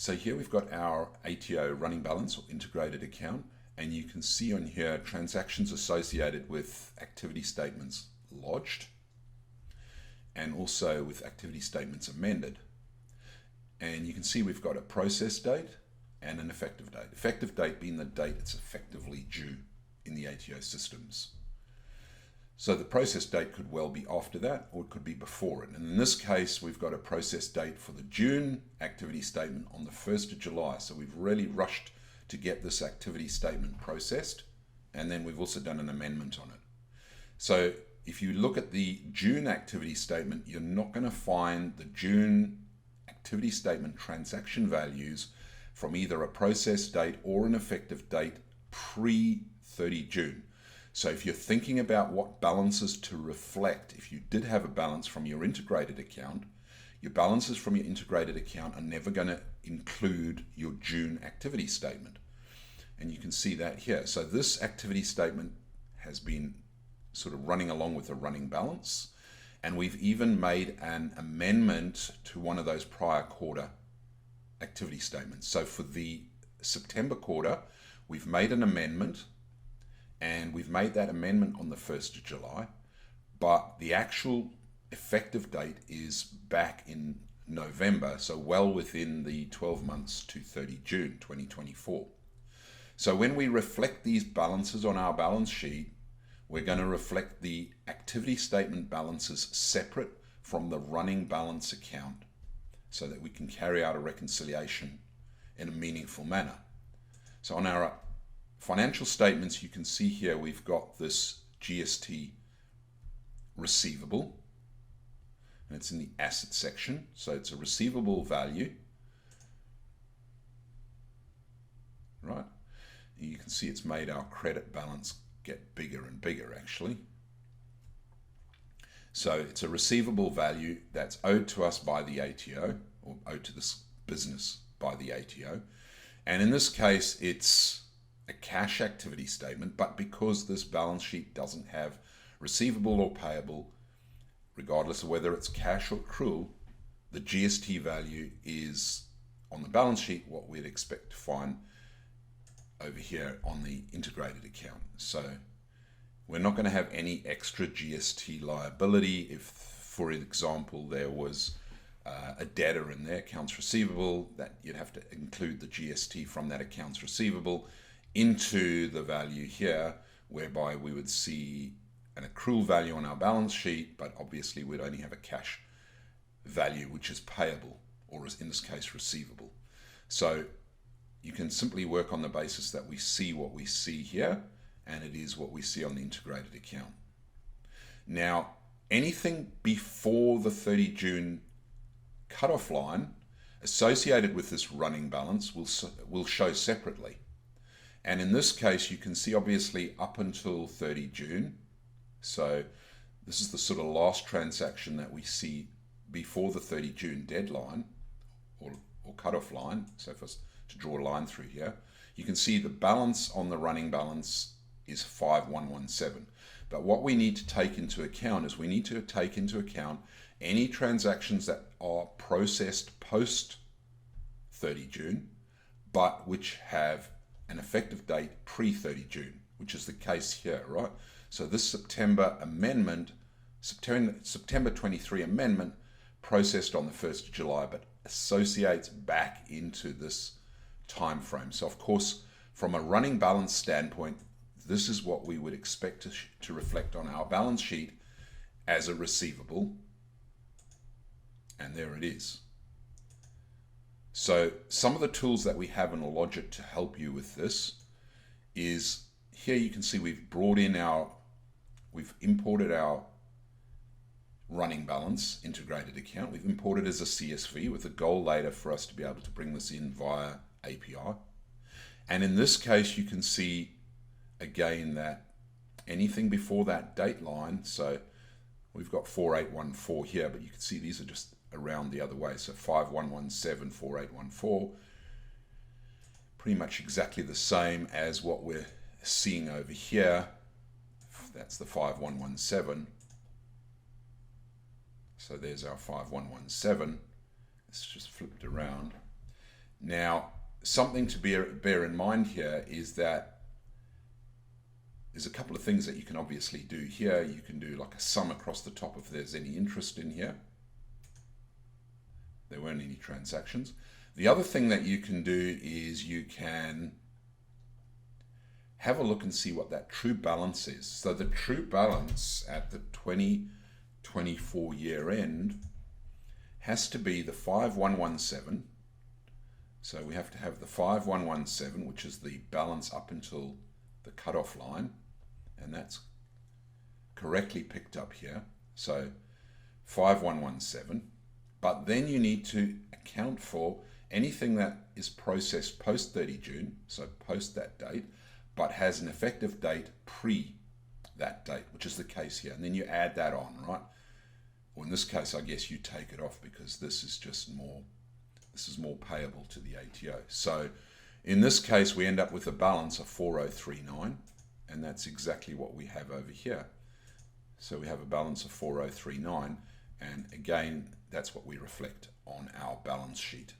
So here we've got our ATO running balance or integrated account, and you can see on here transactions associated with activity statements lodged and also with activity statements amended. And you can see we've got a process date and an effective date. Effective date being the date it's effectively due in the ATO systems. So the process date could well be after that, or it could be before it. And in this case, we've got a process date for the June activity statement on the 1st of July. So we've really rushed to get this activity statement processed. And then we've also done an amendment on it. So if you look at the June activity statement, you're not going to find the June activity statement transaction values from either a process date or an effective date pre-30 June. So if you're thinking about what balances to reflect, if you did have a balance from your integrated account, your balances from your integrated account are never going to include your June activity statement. And you can see that here. So this activity statement has been sort of running along with a running balance. And we've even made an amendment to one of those prior quarter activity statements. So for the September quarter, we've made an amendment. And we've made that amendment on the 1st of July, but the actual effective date is back in November, so well within the 12 months to 30 June 2024. So when we reflect these balances on our balance sheet, we're going to reflect the activity statement balances separate from the running balance account so that we can carry out a reconciliation in a meaningful manner. So on our financial statements, you can see here we've got this GST receivable, and it's in the asset section. So it's a receivable value, right? You can see it's made our credit balance get bigger and bigger actually. So it's a receivable value that's owed to us by the ATO, or owed to this business by the ATO. And in this case, it's a cash activity statement, but because this balance sheet doesn't have receivable or payable, regardless of whether it's cash or accrual, the GST value is on the balance sheet what we'd expect to find over here on the integrated account. So we're not going to have any extra GST liability. If, for example, there was a debtor in there, accounts receivable, that you'd have to include the GST from that accounts receivable into the value here, whereby we would see an accrual value on our balance sheet, but obviously we'd only have a cash value which is payable, or in this case receivable. So you can simply work on the basis that we see what we see here, and it is what we see on the integrated account. Now, anything before the 30 June cutoff line associated with this running balance will show separately. And in this case, you can see obviously up until 30 June. So this is the sort of last transaction that we see before the 30 June deadline or cutoff line. So for us to draw a line through here, you can see the balance on the running balance is 5117. But what we need to take into account is we need to take into account any transactions that are processed post 30 June, but which have an effective date pre-30 June, which is the case here, right? So this September amendment, September 23 amendment, processed on the 1st of July, but associates back into this time frame. So of course, from a running balance standpoint, this is what we would expect to reflect on our balance sheet as a receivable. And there it is. So some of the tools that we have in Logic to help you with this is here you can see we've imported our running balance integrated account. We've imported as a CSV with a goal later for us to be able to bring this in via API. And in this case, you can see again that anything before that date line, so we've got 4814 here, but you can see these are just around the other way. So 5117, 4814, pretty much exactly the same as what we're seeing over here. That's the 5117. So there's our 5117. It's just flipped around. Now, something to bear in mind here is that there's a couple of things that you can obviously do here. You can do like a sum across the top if there's any interest in here. There weren't any transactions. The other thing that you can do is you can have a look and see what that true balance is. So the true balance at the 2024 year end has to be the 5117. So we have to have the 5117, which is the balance up until the cutoff line, and that's correctly picked up here. So 5117. But then you need to account for anything that is processed post 30 June, so post that date, but has an effective date pre that date, which is the case here. And then you add that on, right? Or in this case, I guess you take it off because this is just more, this is more payable to the ATO. So in this case, we end up with a balance of 4039, and that's exactly what we have over here. So we have a balance of 4039, and again, that's what we reflect on our balance sheet.